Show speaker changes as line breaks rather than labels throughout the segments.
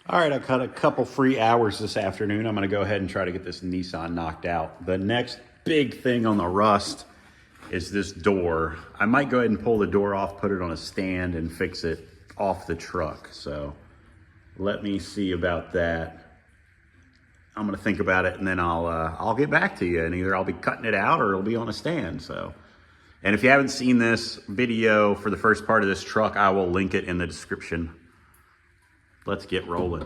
All right, I cut a couple free hours this afternoon. I'm gonna go ahead and try to get this Nissan knocked out. The next big thing on the rust is this door. I might go ahead and pull the door off, put it on a stand and fix it off the truck. So let me see about that. I'm gonna think about it and then I'll get back to you, and either I'll be cutting it out or it'll be on a stand. So, and if you haven't seen this video for the first part of this truck, I will link it in the description. Let's get rolling.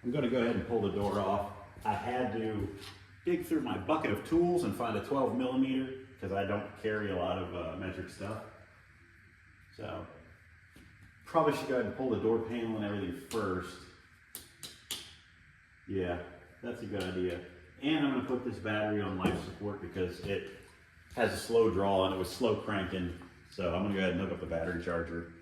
I'm gonna go ahead and pull the door off. I had to dig through my bucket of tools and find a 12mm because I don't carry a lot of metric stuff. So probably should go ahead and pull the door panel and everything first. Yeah, that's a good idea. And I'm gonna put this battery on life support because it has a slow draw and it was slow cranking. So I'm gonna go ahead and hook up the battery charger.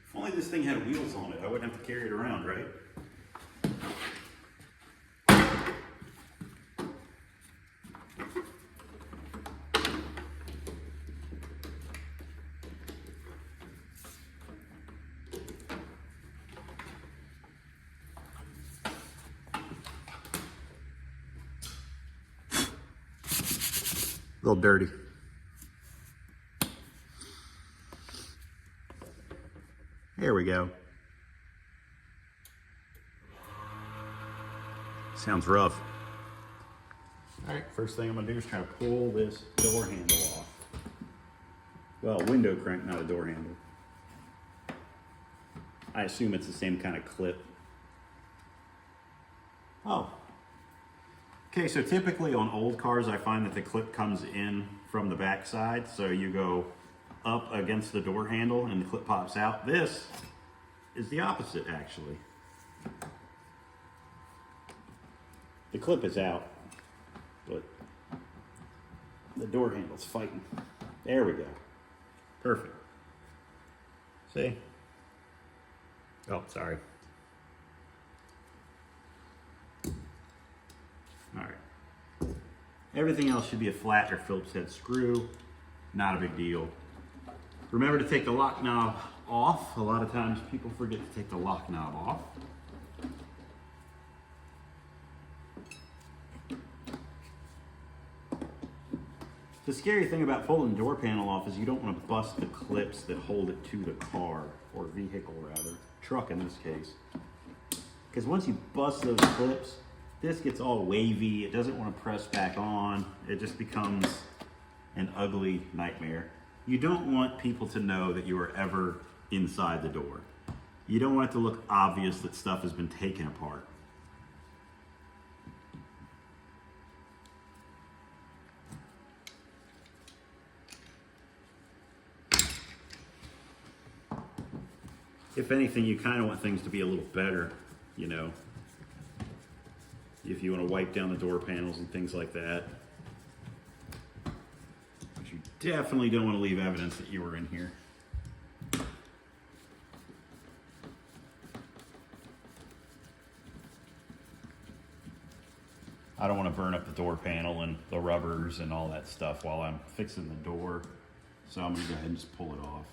If only this thing had wheels on it, I wouldn't have to carry it around, right? A little dirty. There we go. Sounds rough. All right, first thing I'm gonna do is try to pull this door handle off. Well, window crank, not a door handle. I assume it's the same kind of clip. Oh. Okay, so typically on old cars, I find that the clip comes in from the back side, so you go up against the door handle and the clip pops out. This is the opposite, actually. The clip is out, but the door handle's fighting. There we go. Perfect. See? Oh, sorry. All right. Everything else should be a flat or Phillips head screw. Not a big deal. Remember to take the lock knob off. A lot of times people forget to take the lock knob off. The scary thing about pulling the door panel off is you don't want to bust the clips that hold it to the car, or vehicle rather, truck in this case. Because once you bust those clips, this gets all wavy. It doesn't want to press back on. It just becomes an ugly nightmare. You don't want people to know that you are ever inside the door. You don't want it to look obvious that stuff has been taken apart. If anything, you kind of want things to be a little better, you know, if you want to wipe down the door panels and things like that. You definitely don't want to leave evidence that you were in here. I don't want to burn up the door panel and the rubbers and all that stuff while I'm fixing the door. So I'm going to go ahead and just pull it off.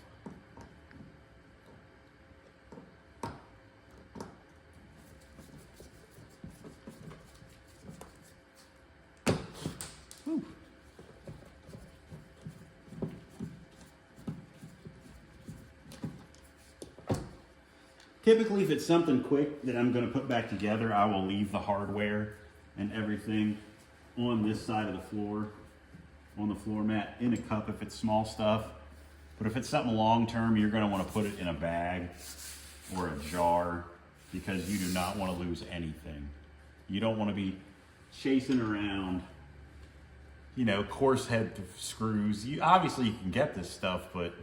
Typically, if it's something quick that I'm going to put back together, I will leave the hardware and everything on this side of the floor, on the floor mat, in a cup if it's small stuff. But if it's something long term, you're going to want to put it in a bag or a jar because you do not want to lose anything. You don't want to be chasing around you know, coarse head screws. Obviously you can get this stuff, but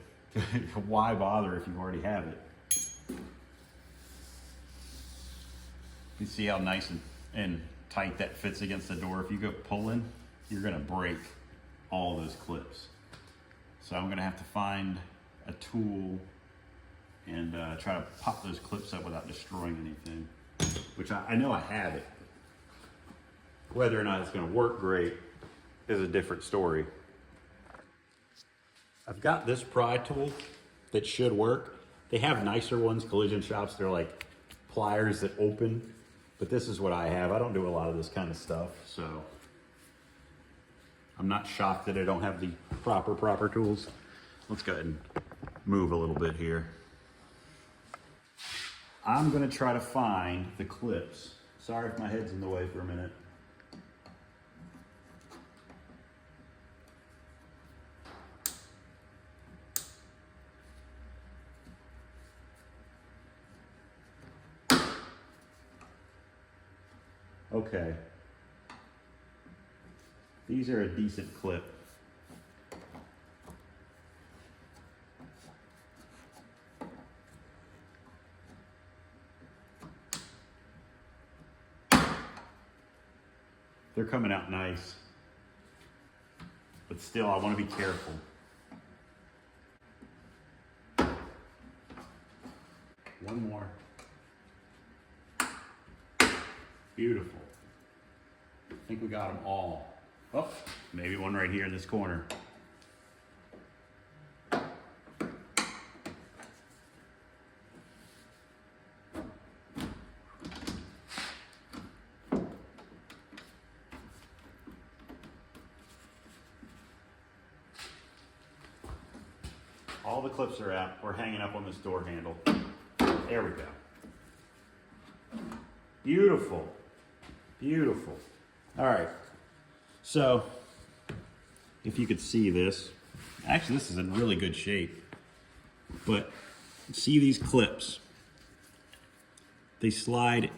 why bother if you already have it? You see how nice and tight that fits against the door. If you go pulling, you're gonna break all those clips. So I'm gonna have to find a tool and try to pop those clips up without destroying anything, which I know I have it. Whether or not it's gonna work great is a different story. I've got this pry tool that should work. They have nicer ones, collision shops. They're like pliers that open, but this is what I have. I don't do a lot of this kind of stuff, so I'm not shocked that I don't have the proper tools. Let's go ahead and move a little bit here. I'm gonna try to find the clips. Sorry if my head's in the way for a minute. Okay. These are a decent clip. They're coming out nice, but still I want to be careful. One more. Beautiful. I think we got them all. Oh, maybe one right here in this corner. All the clips are out. We're hanging up on this door handle. There we go. Beautiful. Beautiful. All right. So, if you could see this, actually this is in really good shape, but see these clips? They slide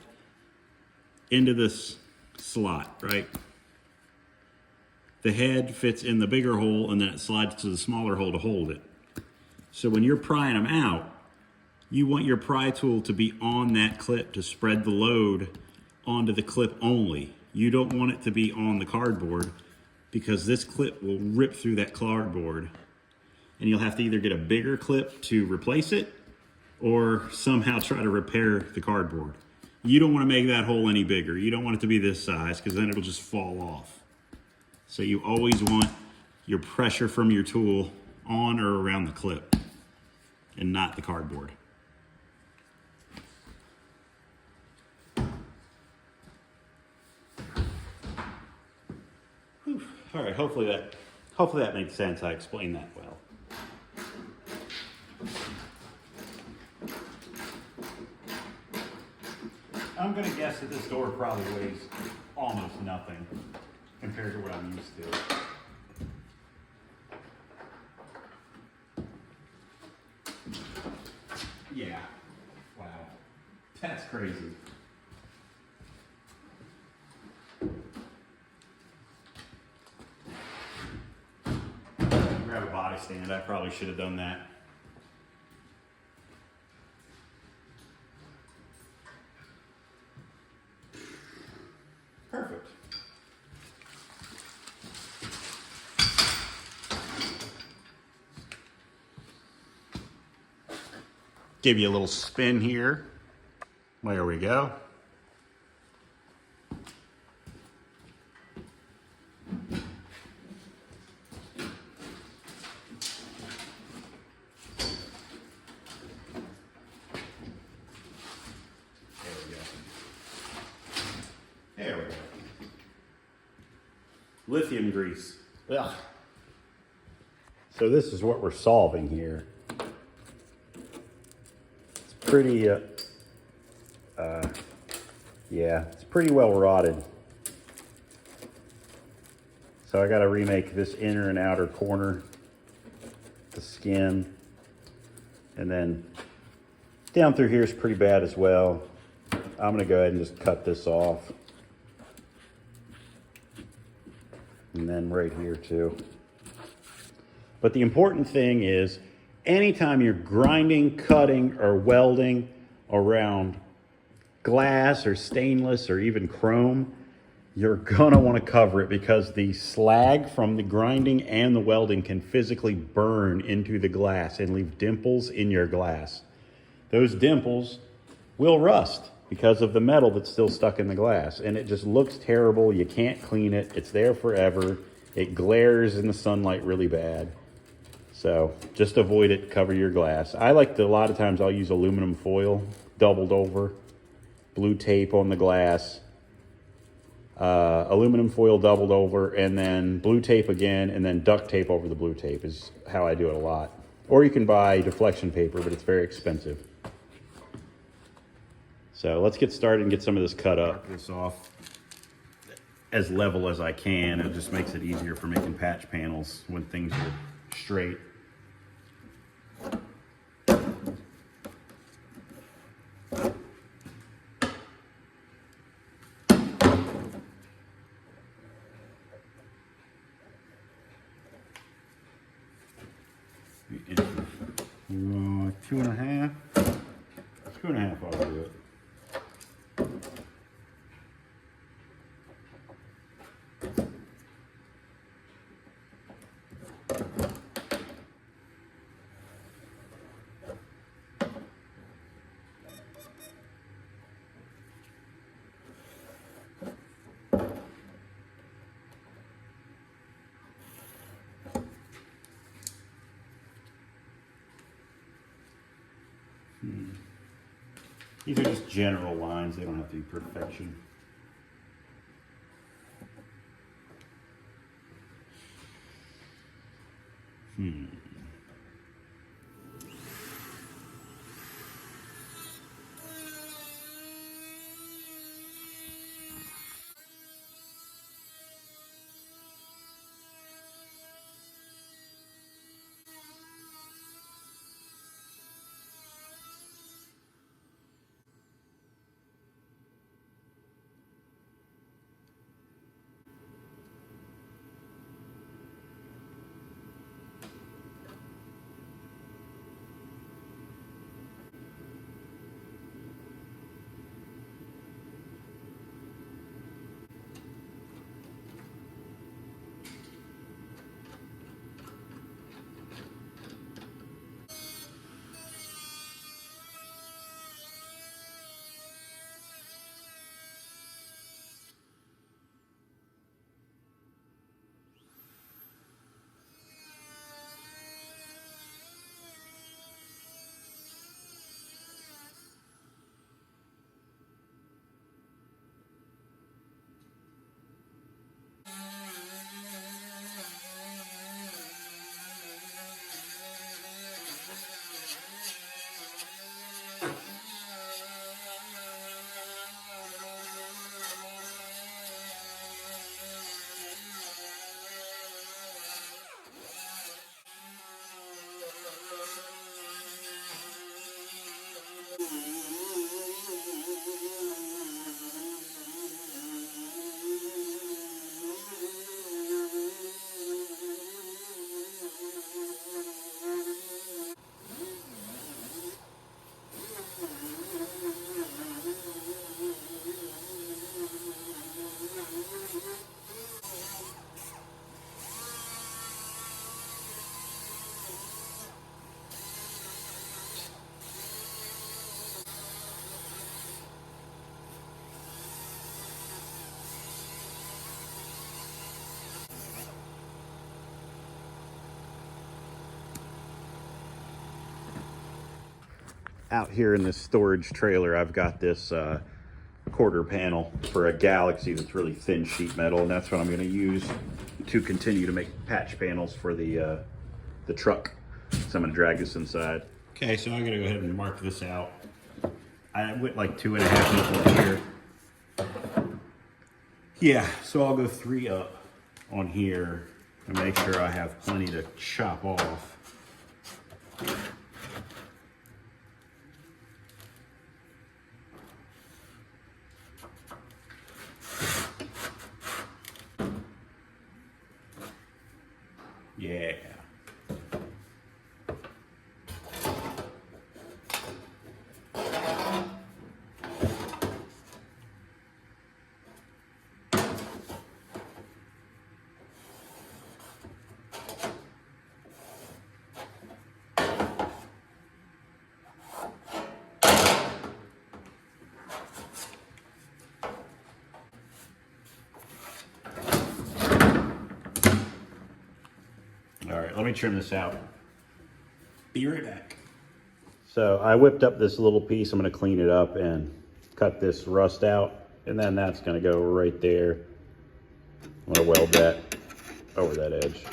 into this slot, right? The head fits in the bigger hole and then it slides to the smaller hole to hold it. So when you're prying them out, you want your pry tool to be on that clip to spread the load onto the clip only. You don't want it to be on the cardboard because this clip will rip through that cardboard and you'll have to either get a bigger clip to replace it or somehow try to repair the cardboard. You don't want to make that hole any bigger. You don't want it to be this size because then it'll just fall off. So you always want your pressure from your tool on or around the clip and not the cardboard. Whew. All right, hopefully that makes sense. I explained that well. I'm gonna guess that this door probably weighs almost nothing compared to what I'm used to. Yeah, wow, that's crazy. Grab a body stand, I probably should have done that. Perfect. Give you a little spin here. There we go. There we go. Lithium grease. Ugh. So this is what we're solving here. It's pretty, yeah, it's pretty well rotted. So I got to remake this inner and outer corner, the skin, and then down through here is pretty bad as well. I'm going to go ahead and just cut this off. And then right here too. But the important thing is, anytime you're grinding, cutting, or welding around glass or stainless or even chrome, you're gonna want to cover it, because the slag from the grinding and the welding can physically burn into the glass and leave dimples in your glass. Those dimples will rust because of the metal that's still stuck in the glass, and it just looks terrible. You can't clean it. It's there forever. It glares in the sunlight really bad. So just avoid it, cover your glass. I like to, a lot of times I'll use aluminum foil, doubled over, blue tape on the glass, aluminum foil doubled over, and then blue tape again, and then duct tape over the blue tape is how I do it a lot. Or you can buy deflection paper, but it's very expensive. So let's get started and get some of this cut up. Cut this off as level as I can. It just makes it easier for making patch panels when things are straight. Two and a half. 2.5 ought to do it. These are just general lines, they don't have to be perfection. Out here in this storage trailer, I've got this quarter panel for a Galaxy that's really thin sheet metal, and that's what I'm going to use to continue to make patch panels for the truck. So I'm going to drag this inside. Okay, so I'm going to go ahead and mark this out. I went like 2.5 inches here. Yeah, so I'll go 3 up on here and make sure I have plenty to chop off. let me trim this out. Be right back. So I whipped up this little piece. I'm gonna clean it up and cut this rust out, and then that's gonna go right there. I'm gonna weld that over that edge.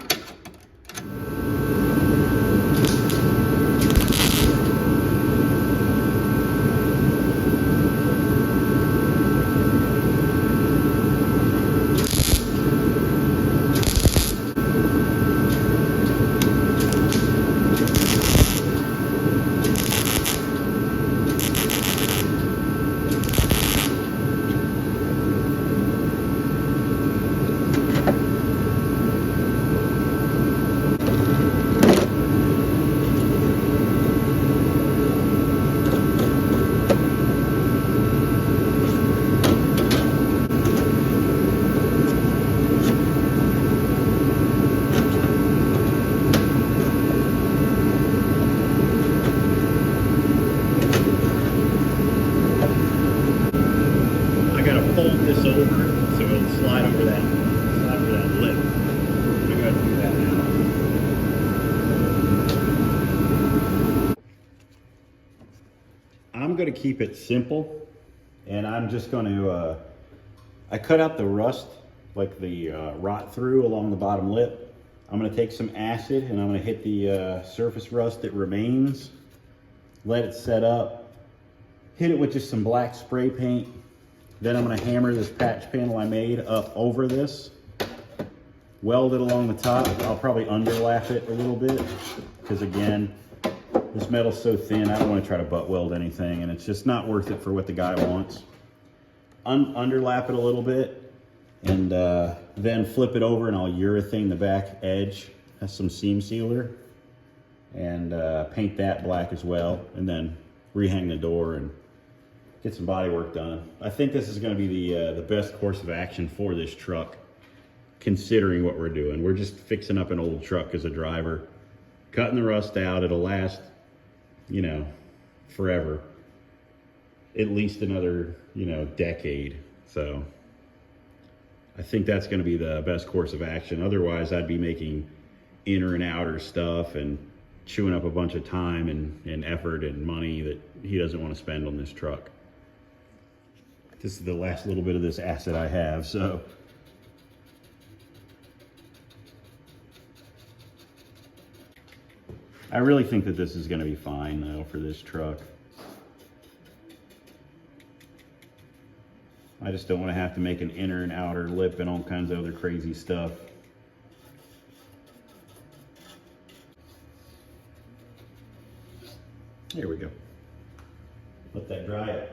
Fold this over so it'll slide over that lip. I'm gonna go ahead and do that now. I'm gonna keep it simple, and I'm just gonna I cut out the rust, like the rot through along the bottom lip. I'm gonna take some acid and I'm gonna hit the surface rust that remains, let it set up, hit it with just some black spray paint. Then I'm gonna hammer this patch panel I made up over this, weld it along the top. I'll probably underlap it a little bit, because again, this metal's so thin, I don't wanna try to butt weld anything, and it's just not worth it for what the guy wants. Underlap it a little bit, and then flip it over, and I'll urethane the back edge. Has some seam sealer, and paint that black as well, and then rehang the door and get some body work done. I think this is going to be the best course of action for this truck, considering what we're doing. We're just fixing up an old truck as a driver, cutting the rust out. It'll last, you know, forever, at least another, you know, decade. So I think that's going to be the best course of action. Otherwise, I'd be making inner and outer stuff and chewing up a bunch of time and effort and money that he doesn't want to spend on this truck. This is the last little bit of this acid I have, so. I really think that this is gonna be fine though for this truck. I just don't wanna have to make an inner and outer lip and all kinds of other crazy stuff. There we go. Let that dry up.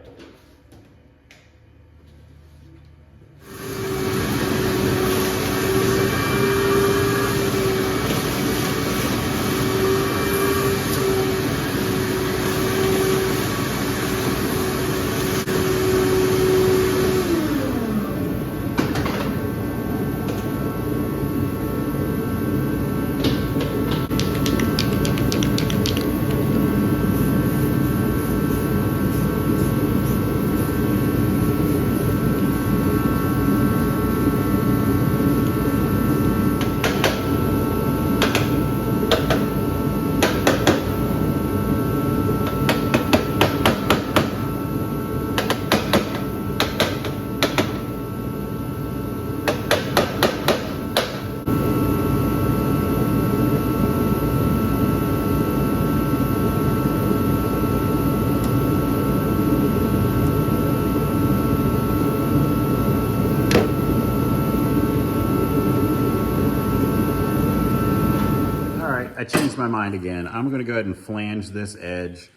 I changed my mind again. I'm gonna go ahead and flange this edge.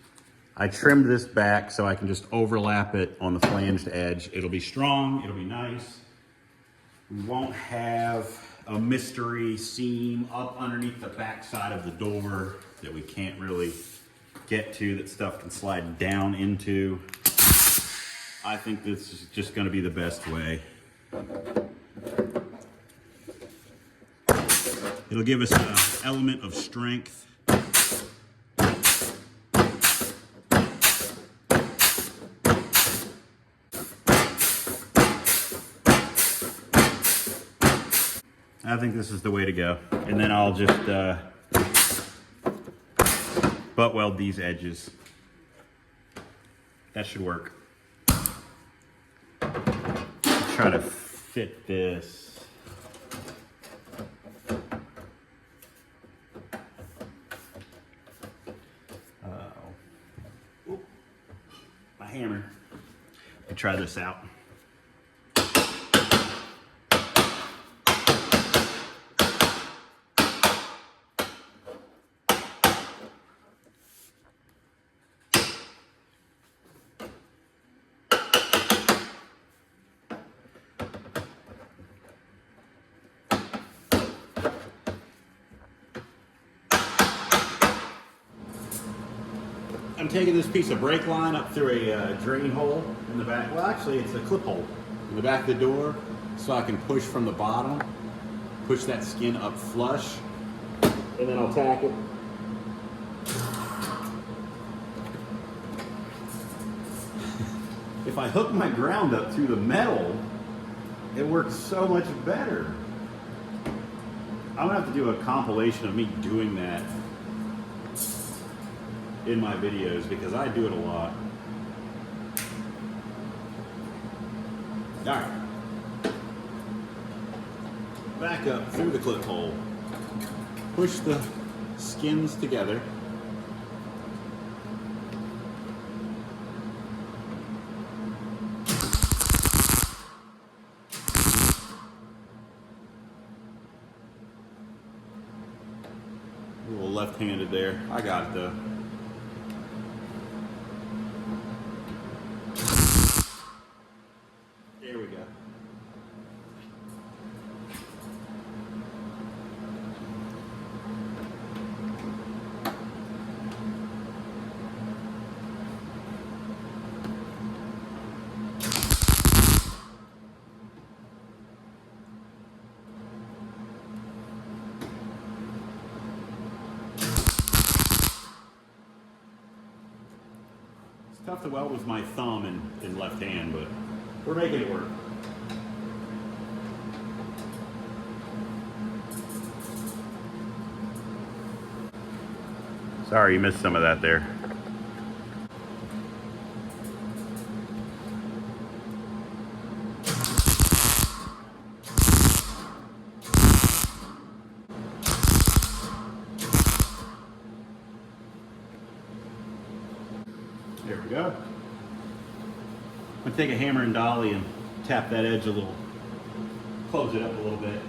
I trimmed this back so I can just overlap it on the flanged edge. It'll be strong, it'll be nice. We won't have a mystery seam up underneath the back side of the door that we can't really get to, that stuff can slide down into. I think this is just gonna be the best way. It'll give us an element of strength. I think this is the way to go. And then I'll just butt weld these edges. That should work. Try to fit this. My hammer. Let me try this out. I'm taking this piece of brake line up through a drain hole in the back. Well, actually, it's a clip hole in the back of the door, so I can push from the bottom, push that skin up flush, and then I'll tack it. If I hook my ground up through the metal, it works so much better. I'm gonna have to do a compilation of me doing that in my videos because I do it a lot. All right. Back up through the clip hole. Push the skins together. A little left-handed there. I got it though. There we go. It's tough to weld with my thumb and left hand, but we're making it work. Sorry, you missed some of that there. There we go. I'm gonna take a hammer and dolly and tap that edge a little, close it up a little bit.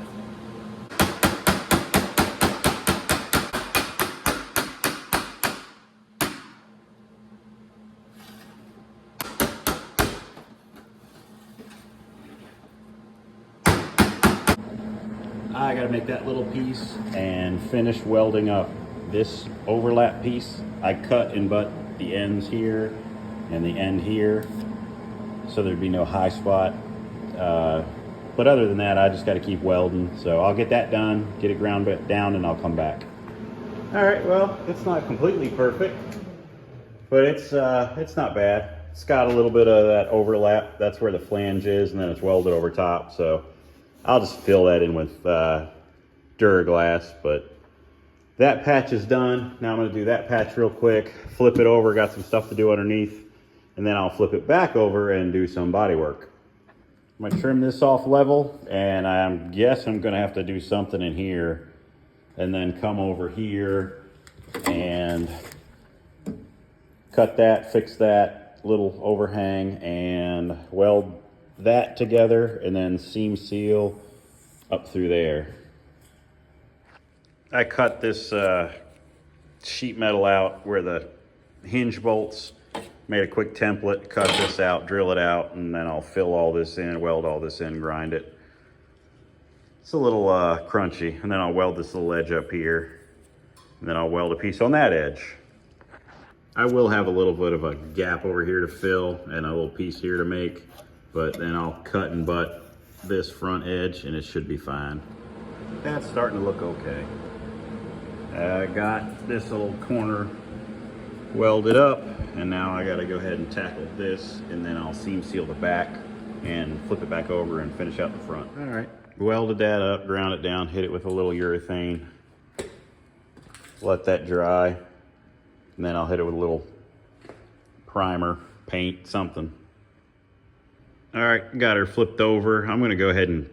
I gotta make that little piece and finish welding up this overlap piece. I cut and butt the ends here and the end here so there'd be no high spot. But other than that, I just gotta keep welding. So I'll get that done, get it ground down, and I'll come back. All right, well, it's not completely perfect, but it's not bad. It's got a little bit of that overlap. That's where the flange is, and then it's welded over top. So I'll just fill that in with Duraglass, but that patch is done. Now I'm gonna do that patch real quick, flip it over, got some stuff to do underneath, and then I'll flip it back over and do some body work. I'm gonna trim this off level, and I guess I'm gonna have to do something in here, and then come over here and cut that, fix that little overhang, and weld that together, and then seam seal up through there. I cut this sheet metal out where the hinge bolts, made a quick template, cut this out, drill it out, and then I'll fill all this in, weld all this in, grind it. It's a little crunchy, and then I'll weld this little edge up here, and then I'll weld a piece on that edge. I will have a little bit of a gap over here to fill and a little piece here to make, but then I'll cut and butt this front edge and it should be fine. That's starting to look okay. I got this little corner welded up, and now I gotta go ahead and tackle this, and then I'll seam seal the back and flip it back over and finish out the front. All right, welded that up, ground it down, hit it with a little urethane, let that dry, And then I'll hit it with a little primer, paint, something. All right, got her flipped over. I'm gonna go ahead and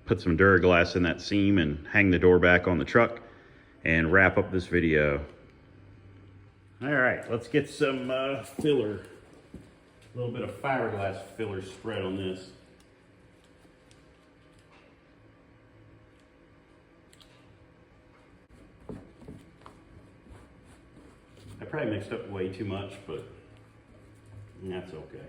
put some Duraglass in that seam and hang the door back on the truck and wrap up this video. All right, let's get some filler. A little bit of fiberglass filler spread on this. I probably mixed up way too much, but that's okay.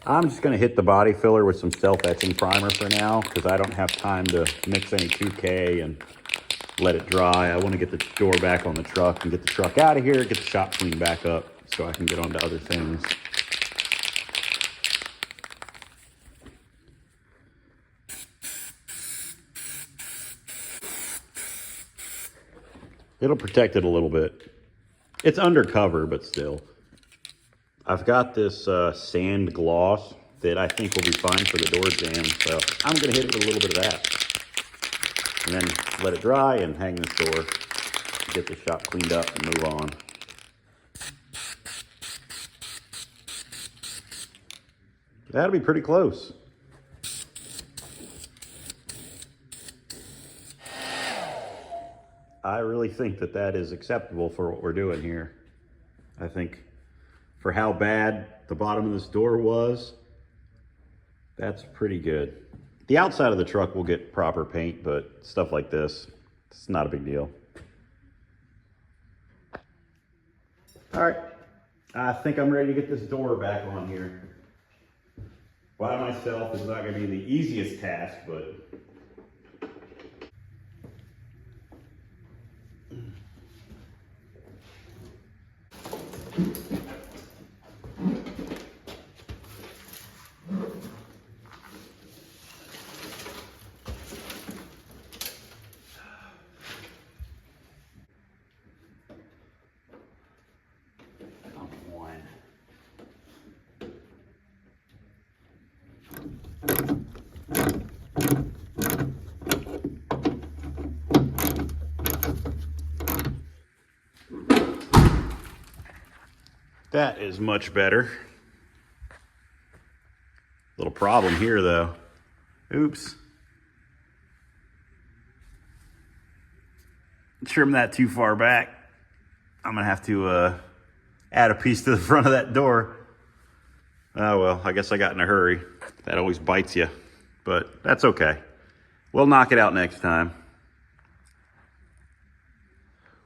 I'm just gonna hit the body filler with some self-etching primer for now because I don't have time to mix any 2K and let it dry. I wanna get the door back on the truck and get the truck out of here, get the shop cleaned back up so I can get on to other things. It'll protect it a little bit. It's undercover, but still. I've got this sand gloss that I think will be fine for the door jamb, so I'm gonna hit it with a little bit of that. And then let it dry and hang this door, get the shop cleaned up and move on. That'll be pretty close. I really think that that is acceptable for what we're doing here. I think for how bad the bottom of this door was, that's pretty good. The outside of the truck will get proper paint, but stuff like this, it's not a big deal. All right, I think I'm ready to get this door back on here. By myself is not gonna be the easiest task, but come on. That is much better. Little problem here though. Oops. Trim that too far back. I'm gonna have to add a piece to the front of that door. Oh well, I guess I got in a hurry. That always bites you, but that's okay. We'll knock it out next time.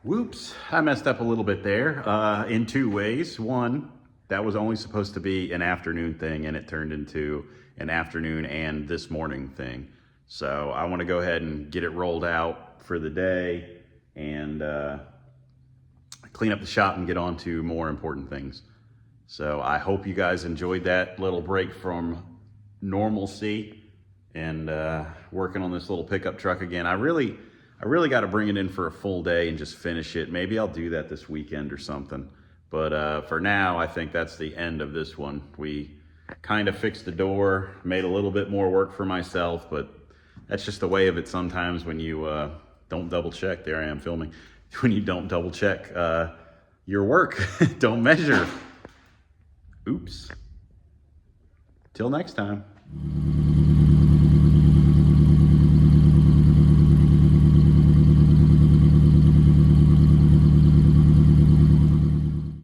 Whoops, I messed up a little bit there in two ways. One, that was only supposed to be an afternoon thing and it turned into an afternoon and this morning thing. So I want to go ahead and get it rolled out for the day and clean up the shop and get on to more important things. So I hope you guys enjoyed that little break from normalcy and working on this little pickup truck again. I really got to bring it in for a full day and just finish it. Maybe I'll do that this weekend or something. But for now, I think that's the end of this one. We kind of fixed the door, made a little bit more work for myself, but that's just the way of it sometimes when you don't double check. There I am filming. When you don't double check your work, don't measure. Oops. Till next time.